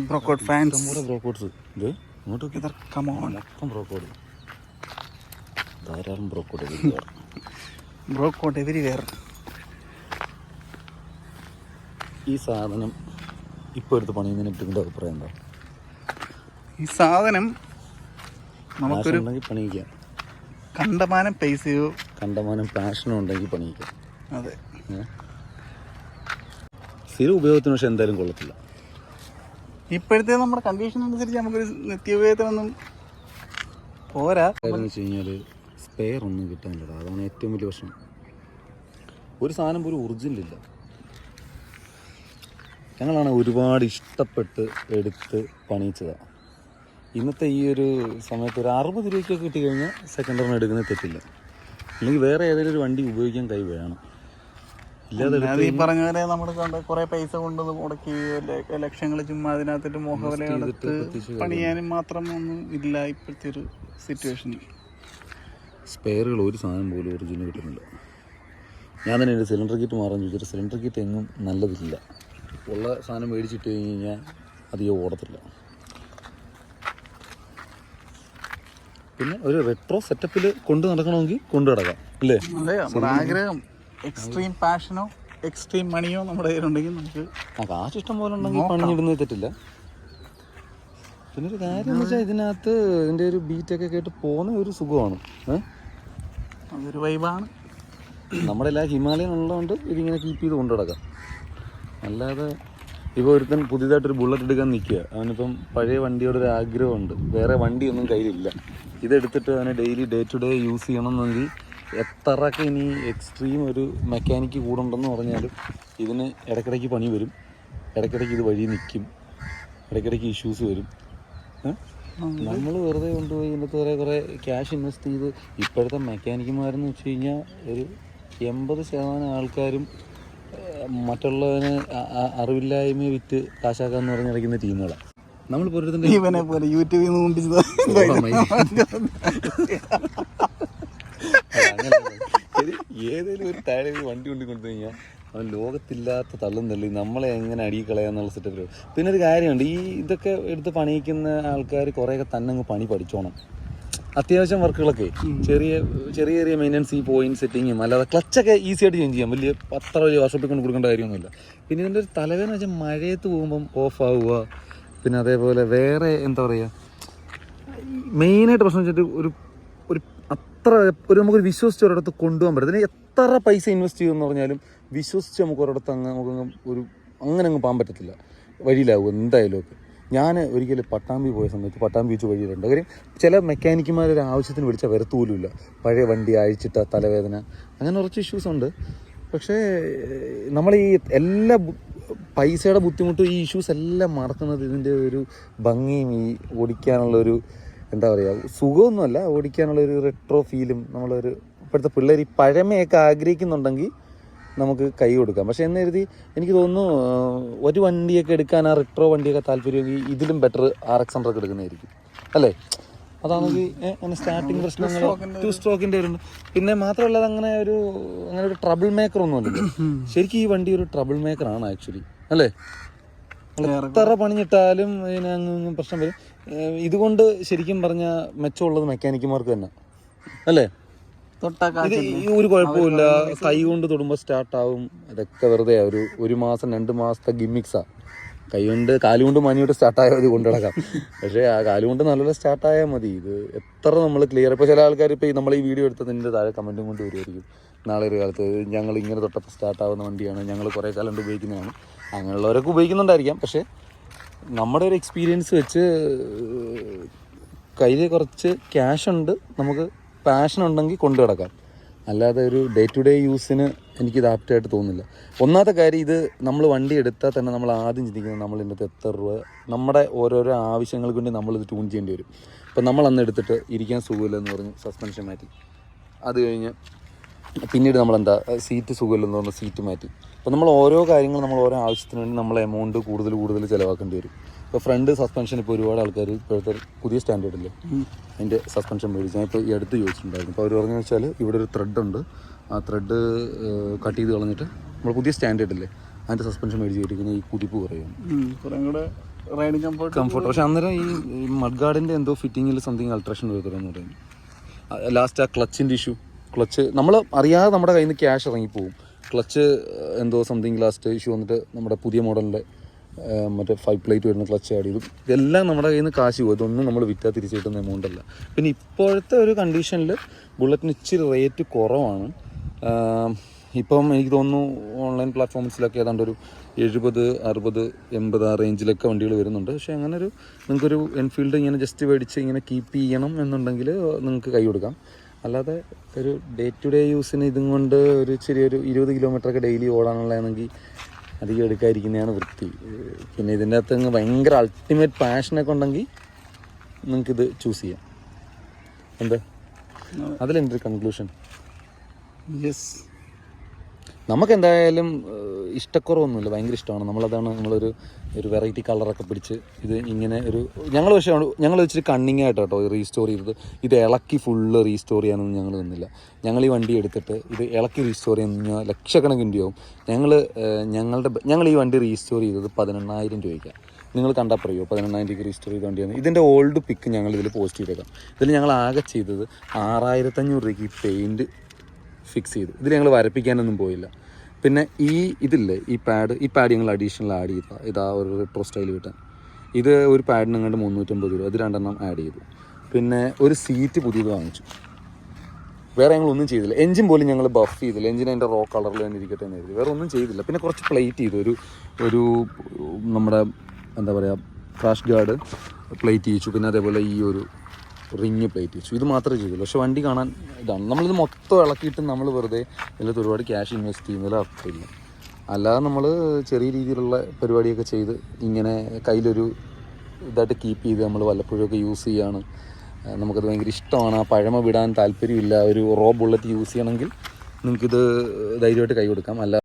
Bro Code fans ബ്രോക്കോഡ്സ് ഇത് ഇങ്ങോട്ടൊക്കെ മൊത്തം ബ്രോക്കോഡ്, ധാരാളം ബ്രോക്കോഡ് എവരിവെയർ. ഈ സാധനം ഇപ്പോൾ എടുത്ത് പണിയുന്നതിനെ പറ്റി അഭിപ്രായം എന്താ? ഈ സാധനം നമുക്കൊരു പണിയിക്കാം, കണ്ടമാനം പൈസയോ കണ്ടമാനം പാഷനോ ഉണ്ടെങ്കിൽ പണിയിക്കാം. അതെ, സ്ഥിര ഉപയോഗത്തിന് പക്ഷെ എന്തായാലും കൊള്ളത്തില്ല. ഇപ്പോഴത്തെ നമ്മുടെ കണ്ടീഷൻ അനുസരിച്ച് നമുക്കൊരു നിത്യോപയോഗത്തിനൊന്നും പോരാ. എന്ന് വെച്ച് കഴിഞ്ഞാൽ സ്പെയർ ഒന്നും കിട്ടാനില്ല, അതാണ് ഏറ്റവും വലിയ പ്രശ്നം. ഒരു സാധനം പോലും ഒറിജിനലില്ല. ഞങ്ങളാണ് ഒരുപാട് ഇഷ്ടപ്പെട്ട് എടുത്ത് പണിയിച്ചതാണ്. ഇന്നത്തെ ഈ ഒരു സമയത്ത് ഒരു 60 രൂപയ്ക്കൊക്കെ കിട്ടിക്കഴിഞ്ഞാൽ സെക്കൻഡ് ഹാൻഡ് എടുക്കുന്നത് തെറ്റില്ല. അല്ലെങ്കിൽ വേറെ ഏതെങ്കിലും ഒരു വണ്ടി ഉപയോഗിക്കാൻ കൈ വേണം. ഇല്ലാതെ ഈ പറഞ്ഞ പോലെ നമ്മൾ കുറെ പൈസ കൊണ്ട് മുടക്കി ലക്ഷങ്ങൾ ചുമ്മാ അതിനകത്തിട്ട് മോഹവില എടുത്ത് പണിയാനും മാത്രം ഒന്നും ഇല്ല ഇപ്പോഴത്തെ ഒരു സിറ്റുവേഷനിൽ. സ്പെയറുകൾ ഒരു സാധനം പോലും ഒറിജിനൽ കിട്ടുന്നില്ല. ഞാൻ തന്നെ എൻ്റെ സിലിണ്ടർ കിറ്റ് മാറാൻ ചോദിച്ചിട്ട് സിലിണ്ടർ കിറ്റ് എങ്ങും നല്ലതില്ല. ഉള്ള സാധനം മേടിച്ചിട്ട് കഴിഞ്ഞ് കഴിഞ്ഞാൽ അധികം ഓടത്തില്ല. പിന്നെ ഒരു റെട്രോ സെറ്റപ്പിൽ കൊണ്ട് നടക്കണമെങ്കിൽ കൊണ്ടു നടക്കാം അല്ലേ? അതെ, നമ്മുടെ ആഗ്രഹം എക്സ്ട്രീം പാഷനോ എക്സ്ട്രീം മണിയോ നമ്മുടെ കയ്യിലുണ്ടെങ്കിൽ നമുക്ക് കാശ് ഇഷ്ടം പോലെ ഉണ്ടെങ്കിൽ പണിഞ്ഞിടുന്നത് തെറ്റില്ല. പിന്നെ ഒരു കാര്യം എന്ന് വെച്ചാൽ ഇതിനകത്ത് ഇതിൻ്റെ ഒരു ബീറ്റൊക്കെ കേട്ട് പോകുന്ന ഒരു സുഖമാണ്. അതൊരു വൈബാണ്. നമ്മുടെ എല്ലാ ഹിമാലയൻ ഉള്ളതുകൊണ്ട് ഇതിങ്ങനെ കീപ്പ് ചെയ്ത് കൊണ്ടു നടക്കാം. അല്ലാതെ ഇപ്പോൾ ഒരുത്തൻ പുതിയതായിട്ടൊരു ബുള്ളറ്റ് എടുക്കാൻ നിൽക്കുക, അവനിപ്പം പഴയ വണ്ടിയോടൊരു ആഗ്രഹമുണ്ട്, വേറെ വണ്ടിയൊന്നും കയ്യിലില്ല, ഇതെടുത്തിട്ട് അവനെ daily day to day use ചെയ്യണമെന്നെങ്കിൽ എത്രയൊക്കെ ഇനി എക്സ്ട്രീം ഒരു മെക്കാനിക്ക് കൂടെ ഉണ്ടെന്ന് പറഞ്ഞാലും ഇതിന് ഇടയ്ക്കിടയ്ക്ക് പണി വരും, ഇടയ്ക്കിടയ്ക്ക് ഇത് വഴി നിൽക്കും, ഇടയ്ക്കിടയ്ക്ക് ഇഷ്യൂസ് വരും. നമ്മൾ വെറുതെ കൊണ്ടുപോയി ഇതിനകത്ത് കുറേ ക്യാഷ് ഇൻവെസ്റ്റ് ചെയ്ത് ഇപ്പോഴത്തെ മെക്കാനിക്കുമാരെന്ന് വെച്ച് കഴിഞ്ഞാൽ ഒരു 80% ആൾക്കാരും മറ്റുള്ളവന് അറിവില്ലായ്മയെ വിറ്റ് കാശാക്കാന്ന് പറഞ്ഞ് കളിക്കുന്ന ടീമുകളാണ്. നമ്മളിപ്പോൾ ഇവനെ പോലെ യൂട്യൂബിൽ നിന്ന് ഏതെങ്കിലും ഒരു താഴെ വണ്ടി കൊണ്ടു കഴിഞ്ഞാൽ അവൻ ലോകത്തില്ലാത്ത തള്ളും തള്ളി നമ്മളെ എങ്ങനെ അടിയിൽ കളയാന്നുള്ള സെറ്റപ്പ്. പിന്നെ ഒരു കാര്യമുണ്ട്, ഈ ഇതൊക്കെ എടുത്ത് പണിയിക്കുന്ന ആൾക്കാർ കുറേയൊക്കെ തന്നെ അങ്ങ് പണി പഠിച്ചോണം. അത്യാവശ്യം വർക്കുകളൊക്കെ ചെറിയ ചെറിയ മെയിൻ്റനൻസ്, ഈ പോയിന്റ് സെറ്റിങ്ങും അല്ലാതെ ക്ലച്ചൊക്കെ ഈസി ആയിട്ട് ചേഞ്ച് ചെയ്യാം, വലിയ 10 വർഷത്തിൽ കൊണ്ട് കൊടുക്കേണ്ട കാര്യമൊന്നുമില്ല. പിന്നെ ഇതിൻ്റെ ഒരു തലവേദന വെച്ചാൽ മഴയത്ത് പോകുമ്പം ഓഫ് ആവുക, പിന്നെ അതേപോലെ വേറെ എന്താ പറയുക, മെയിനായിട്ട് പ്രശ്നം വെച്ചിട്ട് ഒരു അത്ര നമുക്കൊരു വിശ്വസിച്ച് ഒരിടത്ത് കൊണ്ടുപോകാൻ പറ്റും. ഇതിന് എത്ര പൈസ ഇൻവെസ്റ്റ് ചെയ്യുമെന്ന് പറഞ്ഞാലും വിശ്വസിച്ച് നമുക്ക് ഒരിടത്ത് നമുക്ക് അങ്ങനെ അങ്ങ് പോകാൻ പറ്റത്തില്ല, വഴിയിലാവും എന്തായാലും ഒക്കെ. ഞാൻ ഒരിക്കലും പട്ടാമ്പി പോയ സമയത്ത് പട്ടാമ്പി വെച്ച് വഴിയിലുണ്ട്. കാര്യം ചില മെക്കാനിക്കുമാരൊരു ആവശ്യത്തിന് വിളിച്ചാൽ വരത്തുപോലുമില്ല, പഴയ വണ്ടി അഴിച്ചിട്ട തലവേദന, അങ്ങനെ കുറച്ച് ഇഷ്യൂസ് ഉണ്ട്. പക്ഷേ നമ്മൾ ഈ എല്ലാ പൈസയുടെ ബുദ്ധിമുട്ടും ഈ ഇഷ്യൂസ് എല്ലാം മറക്കുന്നത് ഇതിൻ്റെ ഒരു ഭംഗിയും ഈ ഓടിക്കാനുള്ളൊരു എന്താ പറയുക സുഖമൊന്നുമല്ല, ഓടിക്കാനുള്ളൊരു റെട്രോ ഫീലും. നമ്മളൊരു ഇപ്പോഴത്തെ പിള്ളേർ ഈ പഴമയൊക്കെ ആഗ്രഹിക്കുന്നുണ്ടെങ്കിൽ നമുക്ക് കൈ കൊടുക്കാം. പക്ഷേ എന്ന് കരുതി എനിക്ക് തോന്നുന്നു ഒരു വണ്ടിയൊക്കെ എടുക്കാൻ ആ റെട്രോ വണ്ടിയൊക്കെ താല്പര്യമെങ്കിൽ ഇതിലും ബെറ്റർ RX100 ഒക്കെ എടുക്കുന്നതായിരിക്കും അല്ലേ? അതാണെങ്കിൽ അങ്ങനെ സ്റ്റാർട്ടിങ് പ്രശ്നങ്ങൾ 2 സ്ട്രോക്കിൻ്റെ ഒരു. പിന്നെ മാത്രമല്ല അങ്ങനെ ഒരു ട്രബിൾ മേക്കർ ഒന്നും അല്ലല്ലോ ശരിക്കും. ഈ വണ്ടി ഒരു ട്രബിൾ മേക്കറാണ് ആക്ച്വലി അല്ലേ? എത്ര പണിഞ്ഞിട്ടാലും ഇതിനങ്ങ് പ്രശ്നം വരും. ഇതുകൊണ്ട് ശരിക്കും പറഞ്ഞാൽ മെച്ചമുള്ളത് മെക്കാനിക്കുമാർക്ക് തന്നെ അല്ലേ? ഇത് ഒരു കുഴപ്പമില്ല, കൈ കൊണ്ട് തൊടുമ്പോൾ സ്റ്റാർട്ടാവും. ഇതൊക്കെ വെറുതെ ഒരു മാസം 2 മാസത്തെ ഗിമ്മിക്സാണ്. കാലുകൊണ്ട് മണിയോട്ട് സ്റ്റാർട്ടായാൽ മതി, കൊണ്ടു നടക്കാം. പക്ഷേ ആ കാലുകൊണ്ട് നല്ലപോലെ സ്റ്റാർട്ടായാൽ മതി. ഇത് എത്ര നമ്മൾ ക്ലിയർ. ഇപ്പോൾ ചില ആൾക്കാർ ഇപ്പോൾ നമ്മൾ ഈ വീഡിയോ എടുത്തതിൻ്റെ താഴെ കമൻറ്റും കൊണ്ട് വരുമായിരിക്കും, നാളെ ഒരു കാലത്ത് ഞങ്ങൾ ഇങ്ങനെ തൊട്ടപ്പോൾ സ്റ്റാർട്ടാവുന്ന വണ്ടിയാണ്, ഞങ്ങൾ കുറേ കാലം കൊണ്ട് ഉപയോഗിക്കുന്നതാണ്. അങ്ങനെയുള്ളവരൊക്കെ ഉപയോഗിക്കുന്നുണ്ടായിരിക്കാം. പക്ഷേ നമ്മുടെ ഒരു എക്സ്പീരിയൻസ് വെച്ച് കയ്യിൽ കുറച്ച് ക്യാഷ് ഉണ്ട്, നമുക്ക് പാഷൻ ഉണ്ടെങ്കിൽ കൊണ്ടു കിടക്കാം. അല്ലാതെ ഒരു ഡേ ടു ഡേ യൂസിന് എനിക്കിത് ആപ്റ്റായിട്ട് തോന്നുന്നില്ല. ഒന്നാമത്തെ കാര്യം, ഇത് നമ്മൾ വണ്ടി എടുത്താൽ തന്നെ നമ്മൾ ആദ്യം ചിന്തിക്കുന്നത് നമ്മൾ ഇതിൻ്റെ എത്ര രൂപ നമ്മുടെ ഓരോരോ ആവശ്യങ്ങൾക്ക് വേണ്ടി നമ്മളിത് ട്യൂൺ ചെയ്യേണ്ടി വരും. ഇപ്പം നമ്മൾ അന്ന് എടുത്തിട്ട് ഇരിക്കാൻ സുഖമില്ലെന്ന് പറഞ്ഞ് സസ്പെൻഷൻ മാറ്റി, അത് കഴിഞ്ഞ് പിന്നീട് നമ്മളെന്താ സീറ്റ് സുഖമില്ലെന്ന് പറഞ്ഞ് സീറ്റ് മാറ്റി. അപ്പോൾ നമ്മൾ ഓരോ കാര്യങ്ങളും നമ്മൾ ഓരോ ആവശ്യത്തിന് വേണ്ടി നമ്മൾ എമൗണ്ട് കൂടുതൽ ചിലവാക്കേണ്ടി വരും. ഇപ്പോൾ ഫ്രണ്ട് സസ്പെൻഷൻ ഇപ്പോൾ ഒരുപാട് ആൾക്കാർ ഇപ്പോഴത്തെ പുതിയ സ്റ്റാൻഡേർഡില്ലേ അതിൻ്റെ സസ്പെൻഷൻ മേടിച്ച് ഞാൻ ഇപ്പോൾ ഈ അടുത്ത് ചോദിച്ചിട്ടുണ്ടായിരുന്നു. അപ്പോൾ അവർ പറഞ്ഞു വെച്ചാൽ ഇവിടെ ഒരു ത്രെഡ് ഉണ്ട്, ആ ത്രെഡ് കട്ട് ചെയ്ത് കളഞ്ഞിട്ട് നമ്മൾ പുതിയ സ്റ്റാൻഡേർഡ് ഇല്ലേ അതിൻ്റെ സസ്പെൻഷൻ മേടിച്ച് കയറ്റിക്കുന്ന ഈ കുതിപ്പ് കുറയും, കുറേ കൂടെ റൈഡിങ് കംഫർട്ട്. പക്ഷെ അന്നേരം ഈ മഡ് ഗാർഡിൻ്റെ എന്തോ ഫിറ്റിങ്ങിൽ സംതിങ് അൾട്രേഷൻ വരുത്തണമെന്ന് പറയും. ലാസ്റ്റ് ആ ക്ലച്ചിൻ്റെ ഇഷ്യൂ, ക്ലച്ച് നമ്മൾ അറിയാതെ നമ്മുടെ കയ്യിൽ നിന്ന് ക്യാഷ് ഇറങ്ങിപ്പോവും. ക്ലച്ച് എന്തോ സംതിങ് ലാസ്റ്റ് ഇഷ്യൂ വന്നിട്ട് നമ്മുടെ പുതിയ മോഡലിൻ്റെ മറ്റേ 5 പ്ലേറ്റ് വരുന്ന ക്ലച്ച് ആഡ് ചെയ്തു. ഇതെല്ലാം നമ്മുടെ കയ്യിൽ നിന്ന് കാശ് പോകും. ഇതൊന്നും നമ്മൾ വിറ്റാൽ തിരിച്ചു കിട്ടുന്ന എമൗണ്ട് അല്ല. പിന്നെ ഇപ്പോഴത്തെ ഒരു കണ്ടീഷനിൽ ബുള്ളറ്റിന് ഇച്ചിരി റേറ്റ് കുറവാണ്. ഇപ്പം എനിക്ക് തോന്നുന്നു ഓൺലൈൻ പ്ലാറ്റ്ഫോംസിലൊക്കെ ഏതാണ്ട് ഒരു 70, 60, 80 ആ റേഞ്ചിലൊക്കെ വണ്ടികൾ വരുന്നുണ്ട്. പക്ഷേ അങ്ങനെ ഒരു നിങ്ങൾക്കൊരു എൻഫീൽഡ് ഇങ്ങനെ ജസ്റ്റ് മേടിച്ച് ഇങ്ങനെ കീപ്പ് ചെയ്യണം എന്നുണ്ടെങ്കിൽ നിങ്ങൾക്ക് കൈ കൊടുക്കാം. അല്ലാതെ ഒരു ഡേ ടു ഡേ യൂസിന് ഇതും കൊണ്ട് ഒരു ചെറിയൊരു 20 കിലോമീറ്ററൊക്കെ ഡെയിലി ഓടാനുള്ളതാണെങ്കിൽ അധികം എടുക്കാതിരിക്കുന്നതാണ് വൃത്തി. പിന്നെ ഇതിൻ്റെ അകത്ത് ഭയങ്കര അൾട്ടിമേറ്റ് പാഷനൊക്കെ ഉണ്ടെങ്കിൽ നിങ്ങൾക്കിത് ചൂസ് ചെയ്യാം. എന്താ അതിലെൻ്റെ ഒരു കൺക്ലൂഷൻ? യെസ്, നമുക്കെന്തായാലും ഇഷ്ടക്കുറവൊന്നുമില്ല, ഭയങ്കര ഇഷ്ടമാണ്. നമ്മളൊരു വെറൈറ്റി കളറൊക്കെ പിടിച്ച് ഇത് ഇങ്ങനെ ഞങ്ങൾ വെച്ചിട്ട് കണ്ണിങ് ആയിട്ട് കേട്ടോ റീസ്റ്റോർ ചെയ്തത്. ഇത് ഇളക്കി ഫുള്ള് റീസ്റ്റോർ ചെയ്യാനൊന്നും ഞങ്ങൾ നിന്നില്ല. ഞങ്ങൾ ഈ വണ്ടി എടുത്തിട്ട് ഇത് ഇളക്കി റീസ്റ്റോർ ചെയ്യാൻ കഴിഞ്ഞാൽ ലക്ഷക്കണക്കിന് രൂപയാവും. ഞങ്ങൾ ഈ വണ്ടി റീസ്റ്റോർ ചെയ്തത് 18,000 രൂപയ്ക്കാണ്. നിങ്ങൾ കണ്ടാൽ പറയുമോ 18,000 രൂപയ്ക്ക് റീസ്റ്റോർ ചെയ്ത വണ്ടിയാണ്. ഇതിൻ്റെ ഓൾഡ് പിക്ക് ഞങ്ങൾ ഇതിൽ പോസ്റ്റ് ചെയ്തേക്കാം. ഇതിൽ ഞങ്ങൾ ആകെ ചെയ്തത് 6,500 രൂപയ്ക്ക് ഈ പെയിൻറ്റ് ഫിക്സ് ചെയ്തു. ഇതിൽ ഞങ്ങൾ വരപ്പിക്കാനൊന്നും പോയില്ല. പിന്നെ ഇതില്ലേ ഈ പാഡ് ഞങ്ങൾ അഡീഷണൽ ആഡ് ചെയ്ത ഇതാ ഒരു റെട്രോ സ്റ്റൈൽ കിട്ടാൻ. ഇത് ഒരു പാഡിന് കണ്ട് 350 രൂപ. ഇത് 2 ആഡ് ചെയ്തു. പിന്നെ ഒരു സീറ്റ് പുതിയത് വാങ്ങിച്ചു. വേറെ ഞങ്ങളൊന്നും ചെയ്തില്ല. എഞ്ചിൻ പോലും ഞങ്ങൾ ബഫ് ചെയ്തില്ല. എഞ്ചിൻ അതിൻ്റെ റോ കളറിൽ തന്നെ ഇരിക്കട്ടെ എന്ന് എഴുതി. വേറെ ഒന്നും ചെയ്തില്ല. പിന്നെ കുറച്ച് പ്ലേറ്റ് ചെയ്തു. ഒരു നമ്മുടെ എന്താ പറയുക ക്രാഷ് ഗാർഡ് പ്ലേറ്റ് ചെയ്യിച്ചു. പിന്നെ അതേപോലെ ഈ ഒരു റിങ് പ്ലേറ്റ് വെച്ചു. ഇത് മാത്രമേ ചെയ്തുള്ളൂ. പക്ഷെ വണ്ടി കാണാൻ ഇതാണ്. നമ്മളിത് മൊത്തം ഇളക്കിയിട്ട് നമ്മൾ വെറുതെ ഇതിലത്ത് ഒരുപാട് ക്യാഷ് ഇൻവെസ്റ്റ് ചെയ്യുന്നതിൽ അർത്ഥമില്ല. അല്ലാതെ നമ്മൾ ചെറിയ രീതിയിലുള്ള പരിപാടിയൊക്കെ ചെയ്ത് ഇങ്ങനെ കയ്യിലൊരു ഇതായിട്ട് കീപ്പ് ചെയ്ത് നമ്മൾ വല്ലപ്പോഴൊക്കെ യൂസ് ചെയ്യുകയാണ്. നമുക്കത് ഭയങ്കര ഇഷ്ടമാണ്. ആ പഴമ വിടാൻ താല്പര്യമില്ല. ഒരു റോ ബുള്ളറ്റ് യൂസ് ചെയ്യണമെങ്കിൽ നിങ്ങൾക്കിത് ധൈര്യമായിട്ട് കൈ കൊടുക്കാം. അല്ല